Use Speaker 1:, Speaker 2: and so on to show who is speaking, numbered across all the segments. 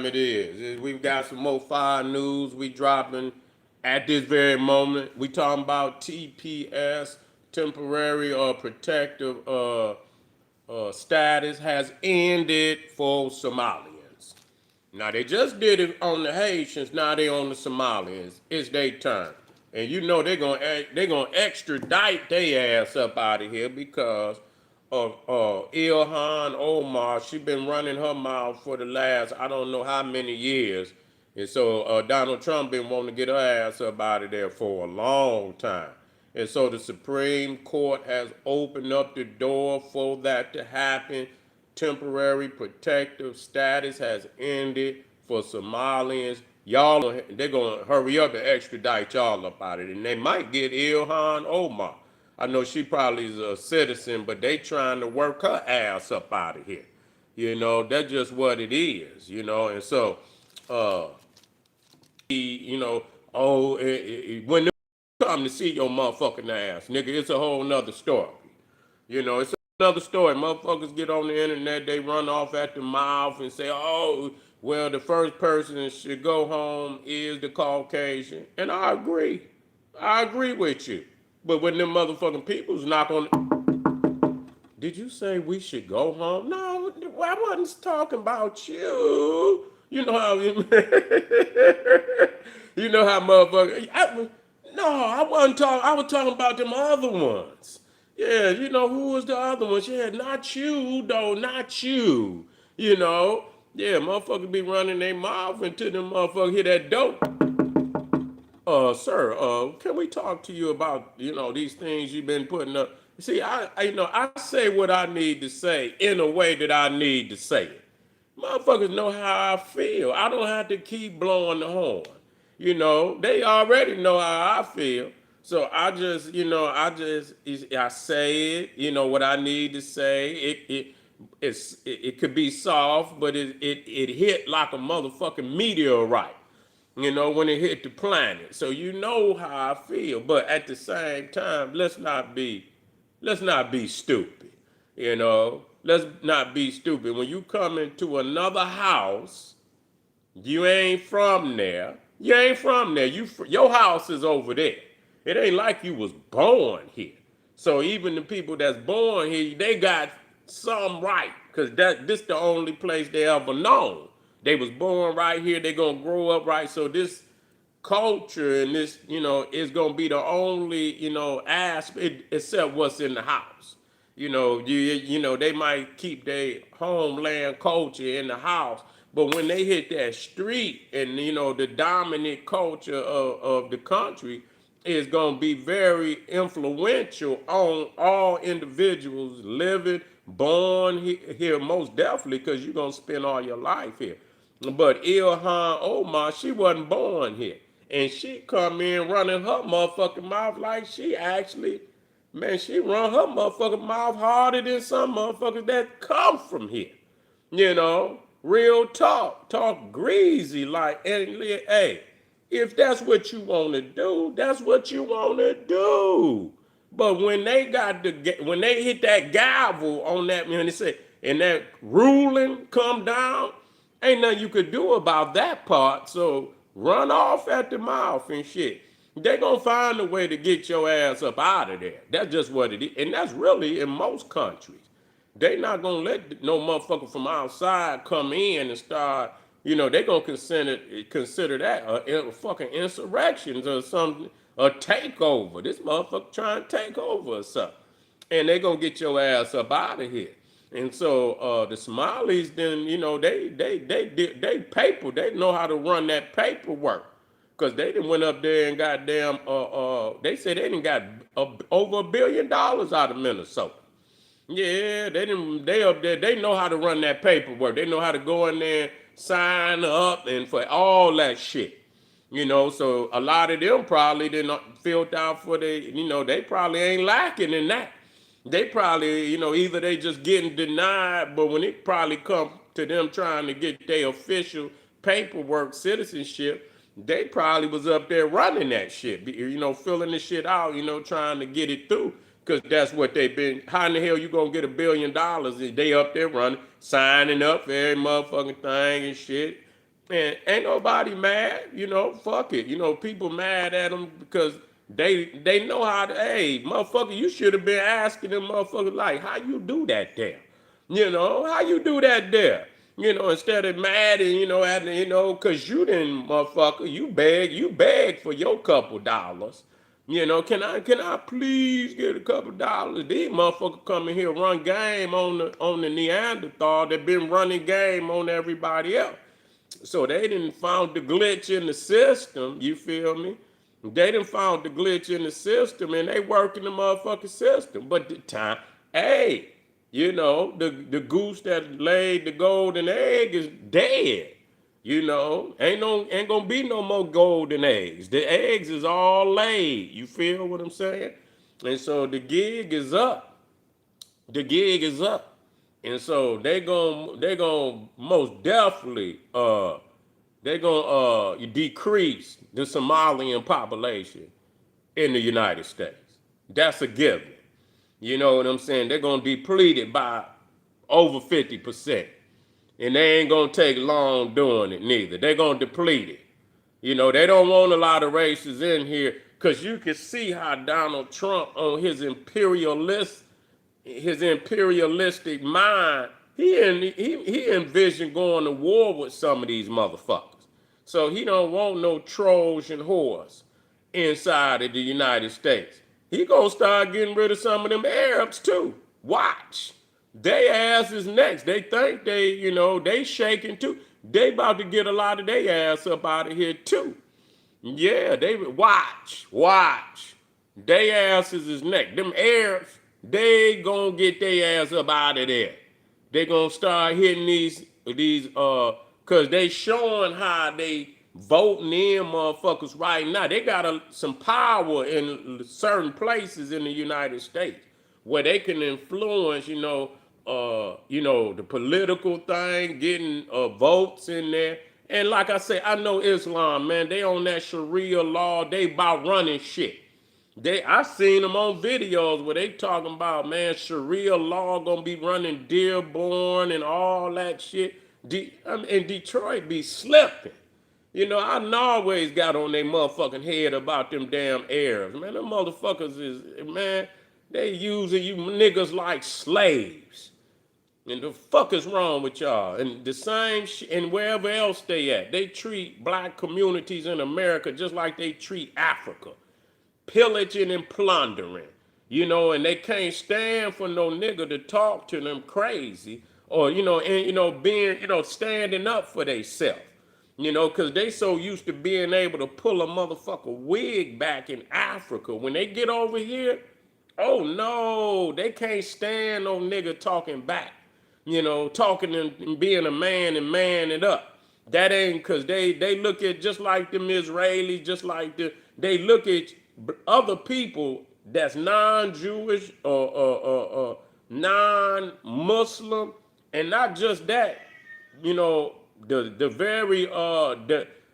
Speaker 1: time it is. We've got some more fire news we dropping at this very moment. We talking about TPS, temporary or protective status, has ended for Somalians. Now they just did it on the Haitians. Now they on the Somalians. It's their turn, and you know they're gonna extradite their ass up out of here because of Ilhan Omar. She been running her mouth for the last I don't know how many years, and so Donald Trump been wanting to get her ass up out of there for a long time. And so the Supreme Court has opened up the door for that to happen. Temporary protective status has ended for Somalians. Y'all, they're gonna hurry up and extradite y'all up out of it, and they might get Ilhan Omar. I know she probably is a citizen, but they trying to work her ass up out of here. You know, that's just what it is. You know, and so, uh, you know, when they come to see your motherfucking ass, nigga, it's a whole nother story. You know, it's another story. Motherfuckers get on the internet, they run off at the mouth and say, oh, well, the first person that should go home is the Caucasian. And I agree. I agree with you. But when them motherfucking peoples knock on, did you say we should go home? No, I wasn't talking about you. You know how you know how motherfucker. No, I wasn't talking. I was talking about them other ones. Yeah, you know who was the other ones? Yeah, not you though, not you. You know, yeah, motherfuckers be running their mouth until them motherfuckers hear that dope. Sir, can we talk to you about, you know, these things you've been putting up? See, you know, I say what I need to say in a way that I need to say it. Motherfuckers know how I feel. I don't have to keep blowing the horn. You know, they already know how I feel. So I just, you know, I say it, you know, what I need to say. It could be soft, but it hit like a motherfucking meteorite, you know, when it hit the planet. So you know how I feel. But at the same time, let's not be stupid. You know, let's not be stupid. When you come into another house, you ain't from there. You ain't from there. Your house is over there. It ain't like you was born here. So even the people that's born here, they got some right, cause this the only place they ever known. They was born right here. They gonna grow up right. So this culture and this, you know, is gonna be the only, you know, aspect except what's in the house. You know, they might keep their homeland culture in the house, but when they hit that street and you know the dominant culture of the country is gonna be very influential on all individuals living, born here most definitely, because you're gonna spend all your life here. But Ilhan Omar, she wasn't born here. And she come in running her motherfucking mouth like she actually, man, she run her motherfucking mouth harder than some motherfuckers that come from here. You know, real talk greasy like, and hey, if that's what you want to do, that's what you want to do. But when they hit that gavel on that, when they say, and that ruling come down, ain't nothing you could do about that part. So run off at the mouth and shit. They gonna find a way to get your ass up out of there. That's just what it is, and that's really in most countries. They not gonna let no motherfucker from outside come in and start. You know, they gonna consider that a fucking insurrection or something, a takeover. This motherfucker trying to take over or something, and they gonna get your ass up out of here. And so the Somalis, then you know, they paper. They know how to run that paperwork, cause they done went up there and goddamn. They said they done got over $1 billion out of Minnesota. Yeah, they up there, they know how to run that paperwork. They know how to go in there, sign up, and for all that shit. You know, so a lot of them probably didn't filled out for you know, they probably ain't lacking in that. They probably, you know, either they just getting denied, but when it probably come to them trying to get their official paperwork, citizenship, they probably was up there running that shit, you know, filling the shit out, you know, trying to get it through. Because that's what they've been. How in the hell you gonna get $1 billion? They up there running, signing up for every motherfucking thing and shit. And ain't nobody mad, fuck it. People mad at them because they know how to, hey, motherfucker, you should have been asking them motherfuckers like, how you do that there? How you do that there? Instead of mad and, cause you didn't, motherfucker, you beg for your couple dollars. Can I please get a couple dollars? These motherfuckers come in here run game on the Neanderthal that been running game on everybody else. So they didn't found the glitch in the system, you feel me? They didn't found the glitch in the system and they working the motherfucking system. But the time, hey, the goose that laid the golden egg is dead. Ain't gonna be no more golden eggs. The eggs is all laid. You feel what I'm saying? And so the gig is up. The gig is up. And so they gonna most definitely they gonna decrease the Somalian population in the United States. That's a given. You know what I'm saying? They're gonna deplete it by over 50%. And they ain't gonna take long doing it neither. They're gonna deplete it. They don't want a lot of races in here because you can see how Donald Trump on his imperialistic mind, he envisioned going to war with some of these motherfuckers. So he don't want no Trojan horse inside of the United States. He gonna start getting rid of some of them Arabs too. Watch. They ass is next. They think they shaking too. They about to get a lot of their ass up out of here too. Yeah, they watch. They asses is next. Them Arabs, they gonna get their ass up out of there. They gonna start hitting cause they showing how they voting in motherfuckers right now. They got some power in certain places in the United States where they can influence, the political thing, getting votes in there. And like I say, I know Islam, man. They on that Sharia law. They about running shit. I seen them on videos where they talking about, man, Sharia law gonna be running Dearborn and all that shit. And Detroit be slipping. I always got on their motherfucking head about them damn Arabs. Man, them motherfuckers man, they using you niggas like slaves. And the fuck is wrong with y'all? And the same shit, and wherever else they at, they treat black communities in America just like they treat Africa. Pillaging and plundering. And they can't stand for no nigga to talk to them crazy or, being, standing up for theyself. Because they so used to being able to pull a motherfucker wig back in Africa. When they get over here, oh no, they can't stand no nigga talking back. Talking and being a man and man it up. That ain't because they look at just like them Israelis, just like they look at other people that's non-Jewish or non-Muslim, and not just that, the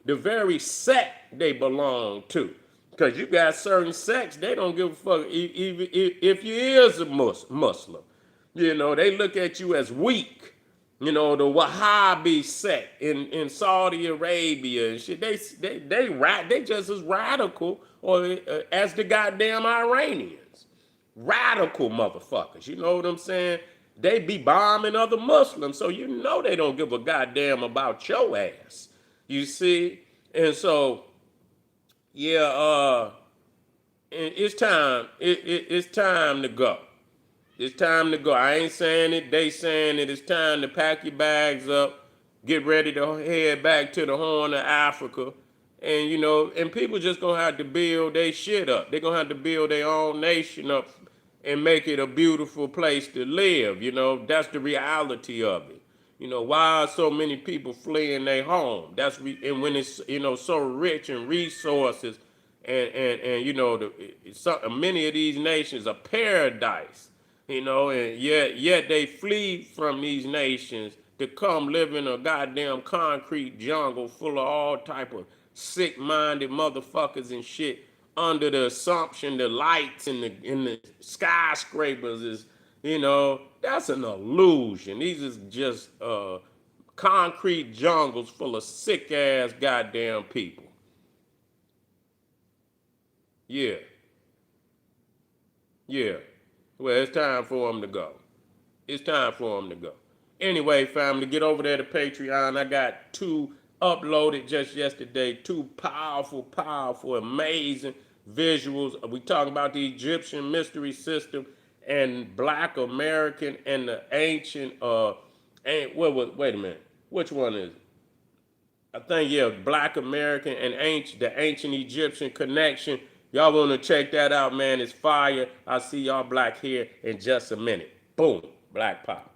Speaker 1: very sect they belong to. Because you got certain sects, they don't give a fuck even if you is a Muslim. They look at you as weak. The Wahhabi sect in Saudi Arabia and shit. They just as radical or as the goddamn Iranians. Radical motherfuckers. You know what I'm saying? They be bombing other Muslims, so they don't give a goddamn about your ass. You see? And so, yeah, it's time. It's time to go. It's time to go. I ain't saying it. They saying it. It's time to pack your bags up, get ready to head back to the Horn of Africa. And, and people just going to have to build their shit up. They're going to have to build their own nation up and make it a beautiful place to live. That's the reality of it. Why are so many people fleeing their home? And when it's, so rich in resources and many of these nations are paradise. And yet they flee from these nations to come live in a goddamn concrete jungle full of all type of sick-minded motherfuckers and shit under the assumption the lights in the skyscrapers is, that's an illusion. These is just concrete jungles full of sick ass goddamn people. Yeah, yeah. Well, it's time for them to go. It's time for them to go. Anyway, family, get over there to Patreon. I got two uploaded just yesterday. Two powerful, powerful, amazing visuals. We talking about the Egyptian mystery system and Black American and the ancient. Wait a minute. Which one is it? I think yeah, Black American and the ancient Egyptian connection. Y'all want to check that out, man? It's fire. I'll see y'all black here in just a minute. Boom, Black Pop.